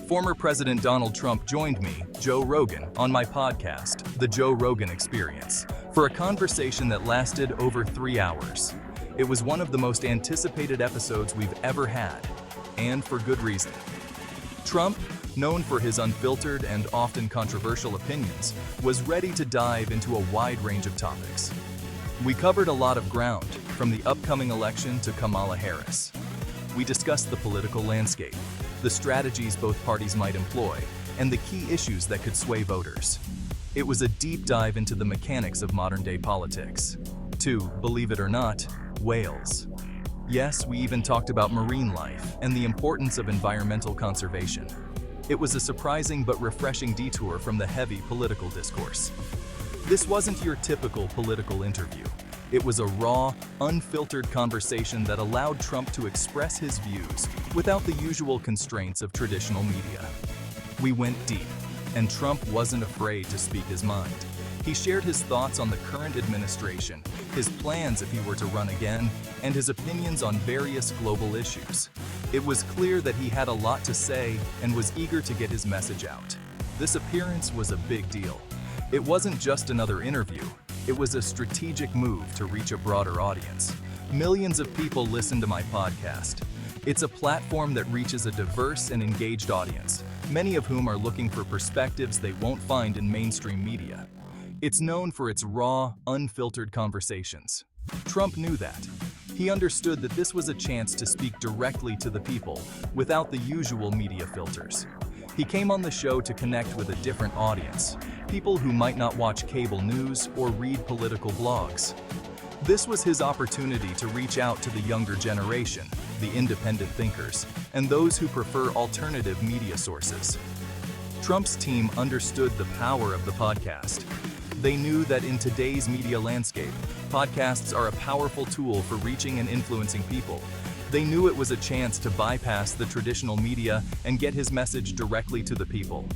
former President Donald Trump joined me, Joe Rogan, on my podcast, The Joe Rogan Experience, for a conversation that lasted over 3 hours. It was one of the most anticipated episodes we've ever had, and for good reason. Trump, known for his unfiltered and often controversial opinions, was ready to dive into a wide range of topics. We covered a lot of ground, from the upcoming election to Kamala Harris. We discussed the political landscape, the strategies both parties might employ, and the key issues that could sway voters. It was a deep dive into the mechanics of modern-day politics. To, believe it or not, whales. Yes, we even talked about marine life and the importance of environmental conservation. It was a surprising but refreshing detour from the heavy political discourse. This wasn't your typical political interview. It was a raw, unfiltered conversation that allowed Trump to express his views without the usual constraints of traditional media. We went deep, and Trump wasn't afraid to speak his mind. He shared his thoughts on the current administration, his plans if he were to run again, and his opinions on various global issues. It was clear that he had a lot to say and was eager to get his message out. This appearance was a big deal. It wasn't just another interview. It was a strategic move to reach a broader audience. Millions of people listen to my podcast. It's a platform that reaches a diverse and engaged audience, many of whom are looking for perspectives they won't find in mainstream media. It's known for its raw, unfiltered conversations. Trump knew that. He understood that this was a chance to speak directly to the people without the usual media filters. He came on the show to connect with a different audience, people who might not watch cable news or read political blogs. This was his opportunity to reach out to the younger generation, the independent thinkers, and those who prefer alternative media sources. Trump's team understood the power of the podcast. They knew that in today's media landscape, podcasts are a powerful tool for reaching and influencing people. They knew it was a chance to bypass the traditional media and get his message directly to the people.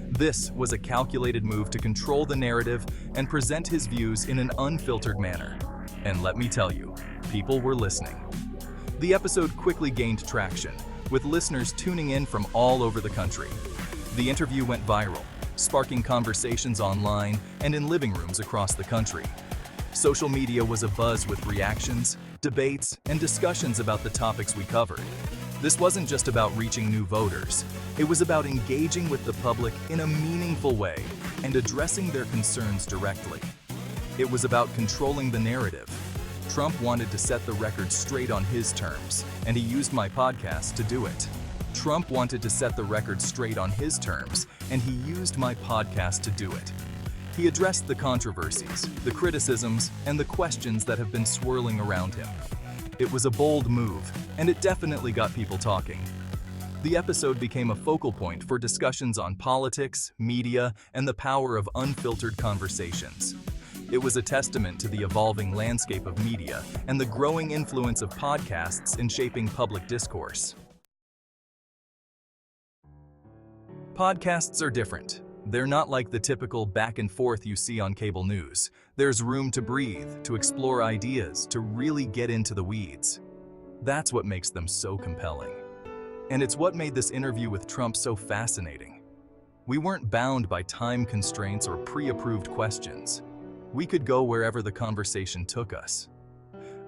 This was a calculated move to control the narrative and present his views in an unfiltered manner. And let me tell you, people were listening. The episode quickly gained traction, with listeners tuning in from all over the country. The interview went viral, sparking conversations online and in living rooms across the country. Social media was abuzz with reactions, debates, and discussions about the topics we covered. This wasn't just about reaching new voters. It was about engaging with the public in a meaningful way and addressing their concerns directly. It was about controlling the narrative. Trump wanted to set the record straight on his terms, and he used my podcast to do it. Trump wanted to set the record straight on his terms, and he used my podcast to do it. He addressed the controversies, the criticisms, and the questions that have been swirling around him. It was a bold move, and it definitely got people talking. The episode became a focal point for discussions on politics, media, and the power of unfiltered conversations. It was a testament to the evolving landscape of media and the growing influence of podcasts in shaping public discourse. Podcasts are different. They're not like the typical back and forth you see on cable news. There's room to breathe, to explore ideas, to really get into the weeds. That's what makes them so compelling. And it's what made this interview with Trump so fascinating. We weren't bound by time constraints or pre-approved questions. We could go wherever the conversation took us.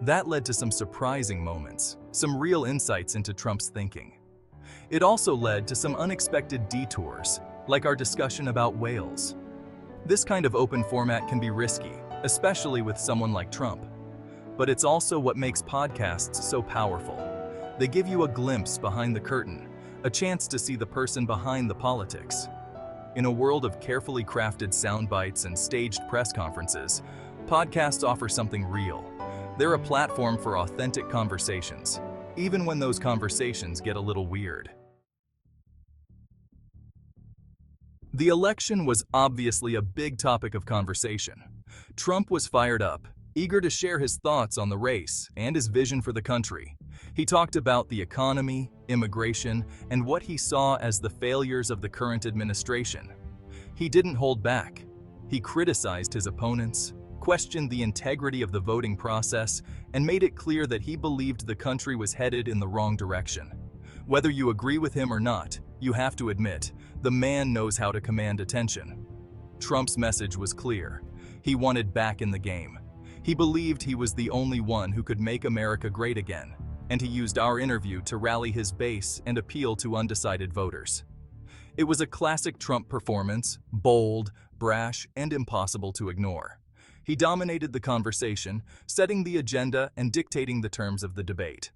That led to some surprising moments, some real insights into Trump's thinking. It also led to some unexpected detours, like our discussion about whales. This kind of open format can be risky, especially with someone like Trump. But it's also what makes podcasts so powerful. They give you a glimpse behind the curtain, a chance to see the person behind the politics. In a world of carefully crafted sound bites and staged press conferences, podcasts offer something real. They're a platform for authentic conversations, even when those conversations get a little weird. The election was obviously a big topic of conversation. Trump was fired up, eager to share his thoughts on the race and his vision for the country. He talked about the economy, immigration, and what he saw as the failures of the current administration. He didn't hold back. He criticized his opponents, questioned the integrity of the voting process, and made it clear that he believed the country was headed in the wrong direction. Whether you agree with him or not, you have to admit, the man knows how to command attention. Trump's message was clear. He wanted back in the game. He believed he was the only one who could make America great again, and he used our interview to rally his base and appeal to undecided voters. It was a classic Trump performance, bold, brash, and impossible to ignore. He dominated the conversation, setting the agenda and dictating the terms of the debate.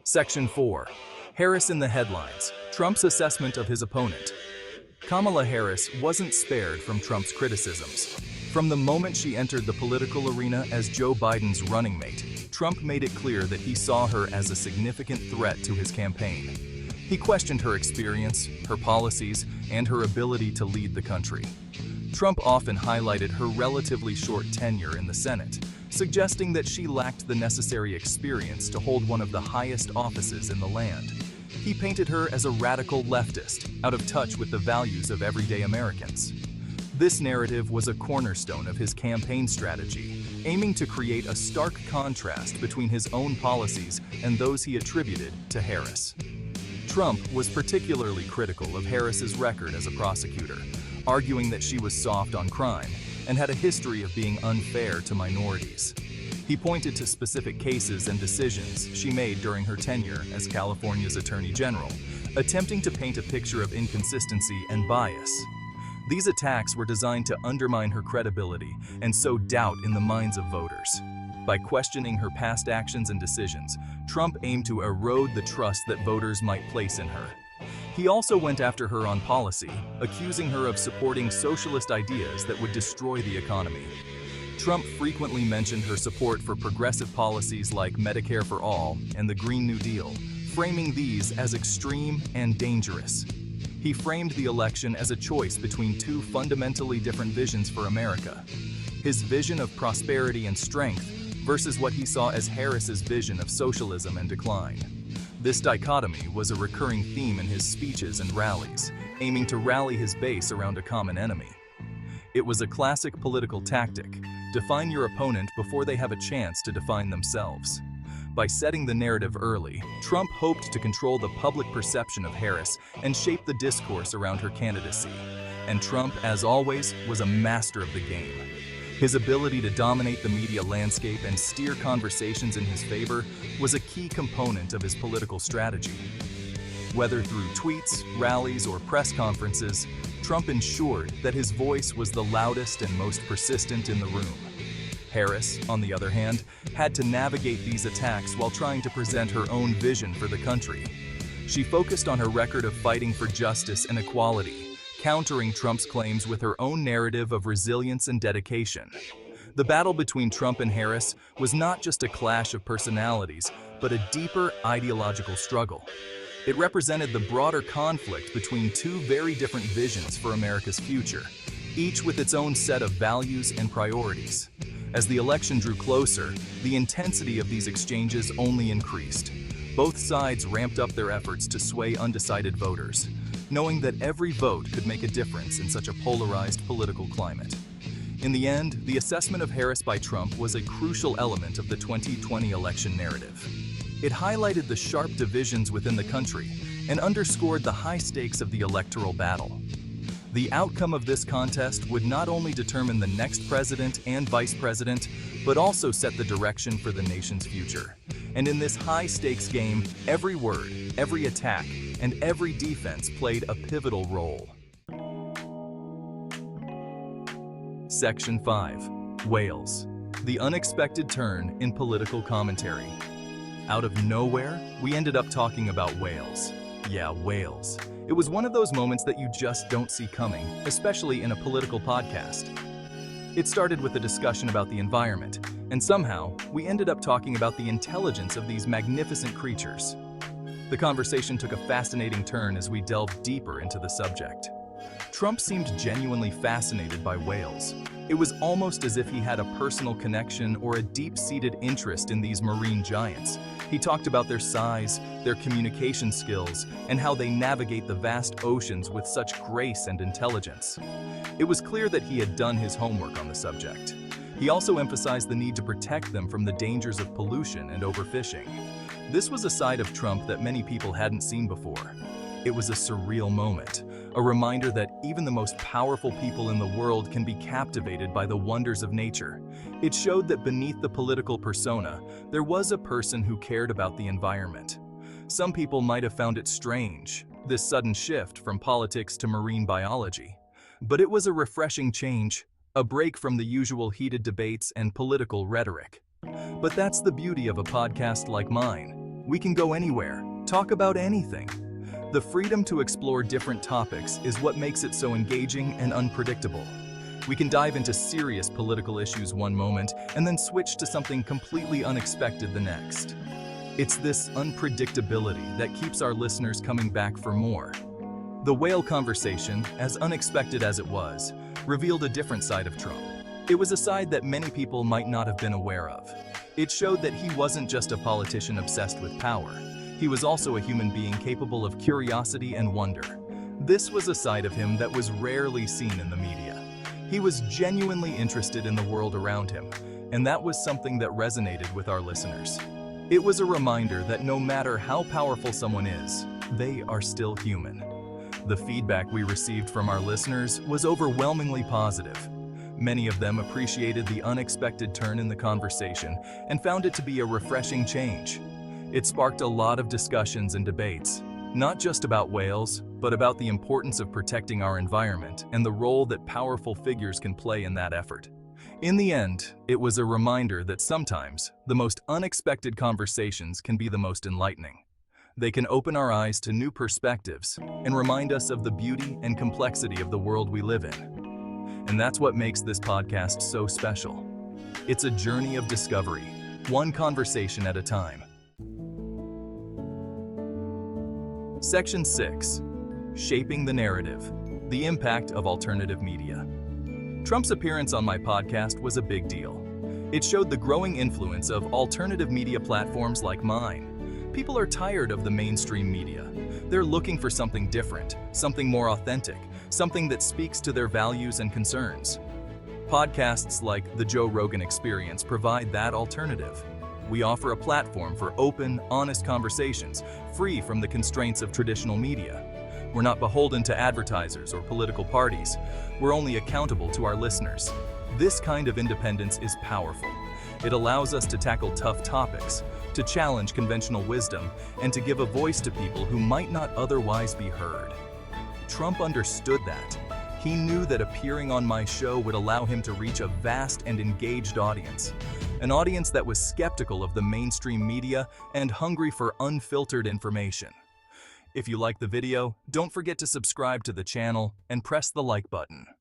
Section 4. Harris in the headlines. Trump's assessment of his opponent. Kamala Harris wasn't spared from Trump's criticisms. From the moment she entered the political arena as Joe Biden's running mate, Trump made it clear that he saw her as a significant threat to his campaign. He questioned her experience, her policies, and her ability to lead the country. Trump often highlighted her relatively short tenure in the Senate, suggesting that she lacked the necessary experience to hold one of the highest offices in the land. He painted her as a radical leftist, out of touch with the values of everyday Americans. This narrative was a cornerstone of his campaign strategy, aiming to create a stark contrast between his own policies and those he attributed to Harris. Trump was particularly critical of Harris's record as a prosecutor, arguing that she was soft on crime and had a history of being unfair to minorities. He pointed to specific cases and decisions she made during her tenure as California's Attorney General, attempting to paint a picture of inconsistency and bias. These attacks were designed to undermine her credibility and sow doubt in the minds of voters. By questioning her past actions and decisions, Trump aimed to erode the trust that voters might place in her. He also went after her on policy, accusing her of supporting socialist ideas that would destroy the economy. Trump frequently mentioned her support for progressive policies like Medicare for All and the Green New Deal, framing these as extreme and dangerous. He framed the election as a choice between two fundamentally different visions for America: his vision of prosperity and strength versus what he saw as Harris's vision of socialism and decline. This dichotomy was a recurring theme in his speeches and rallies, aiming to rally his base around a common enemy. It was a classic political tactic: define your opponent before they have a chance to define themselves. By setting the narrative early, Trump hoped to control the public perception of Harris and shape the discourse around her candidacy. And Trump, as always, was a master of the game. His ability to dominate the media landscape and steer conversations in his favor was a key component of his political strategy. Whether through tweets, rallies, or press conferences, Trump ensured that his voice was the loudest and most persistent in the room. Harris, on the other hand, had to navigate these attacks while trying to present her own vision for the country. She focused on her record of fighting for justice and equality, countering Trump's claims with her own narrative of resilience and dedication. The battle between Trump and Harris was not just a clash of personalities, but a deeper ideological struggle. It represented the broader conflict between two very different visions for America's future, each with its own set of values and priorities. As the election drew closer, the intensity of these exchanges only increased. Both sides ramped up their efforts to sway undecided voters, knowing that every vote could make a difference in such a polarized political climate. In the end, the assessment of Harris by Trump was a crucial element of the 2020 election narrative. It highlighted the sharp divisions within the country and underscored the high stakes of the electoral battle. The outcome of this contest would not only determine the next president and vice president, but also set the direction for the nation's future. And in this high-stakes game, every word, every attack, and every defense played a pivotal role. Section 5. Wales. The unexpected turn in political commentary. Out of nowhere, we ended up talking about Wales. Yeah, Wales. It was one of those moments that you just don't see coming, especially in a political podcast. It started with a discussion about the environment, and somehow, we ended up talking about the intelligence of these magnificent creatures. The conversation took a fascinating turn as we delved deeper into the subject. Trump seemed genuinely fascinated by whales. It was almost as if he had a personal connection or a deep-seated interest in these marine giants. He talked about their size, their communication skills, and how they navigate the vast oceans with such grace and intelligence. It was clear that he had done his homework on the subject. He also emphasized the need to protect them from the dangers of pollution and overfishing. This was a side of Trump that many people hadn't seen before. It was a surreal moment, a reminder that even the most powerful people in the world can be captivated by the wonders of nature. It showed that beneath the political persona, there was a person who cared about the environment. Some people might have found it strange, this sudden shift from politics to marine biology. But it was a refreshing change, a break from the usual heated debates and political rhetoric. But that's the beauty of a podcast like mine. We can go anywhere, talk about anything. The freedom to explore different topics is what makes it so engaging and unpredictable. We can dive into serious political issues one moment and then switch to something completely unexpected the next. It's this unpredictability that keeps our listeners coming back for more. The whale conversation, as unexpected as it was, revealed a different side of Trump. It was a side that many people might not have been aware of. It showed that he wasn't just a politician obsessed with power. He was also a human being capable of curiosity and wonder. This was a side of him that was rarely seen in the media. He was genuinely interested in the world around him, and that was something that resonated with our listeners. It was a reminder that no matter how powerful someone is, they are still human. The feedback we received from our listeners was overwhelmingly positive. Many of them appreciated the unexpected turn in the conversation and found it to be a refreshing change. It sparked a lot of discussions and debates, not just about whales, but about the importance of protecting our environment and the role that powerful figures can play in that effort. In the end, it was a reminder that sometimes the most unexpected conversations can be the most enlightening. They can open our eyes to new perspectives and remind us of the beauty and complexity of the world we live in. And that's what makes this podcast so special. It's a journey of discovery, one conversation at a time. Section 6. Shaping the Narrative: The Impact of Alternative Media. Trump's appearance on my podcast was a big deal. It showed the growing influence of alternative media platforms like mine. People are tired of the mainstream media. They're looking for something different, something more authentic, something that speaks to their values and concerns. Podcasts like The Joe Rogan Experience provide that alternative. We offer a platform for open, honest conversations, free from the constraints of traditional media. We're not beholden to advertisers or political parties. We're only accountable to our listeners. This kind of independence is powerful. It allows us to tackle tough topics, to challenge conventional wisdom, and to give a voice to people who might not otherwise be heard. Trump understood that. He knew that appearing on my show would allow him to reach a vast and engaged audience, an audience that was skeptical of the mainstream media and hungry for unfiltered information. If you like the video, don't forget to subscribe to the channel and press the like button.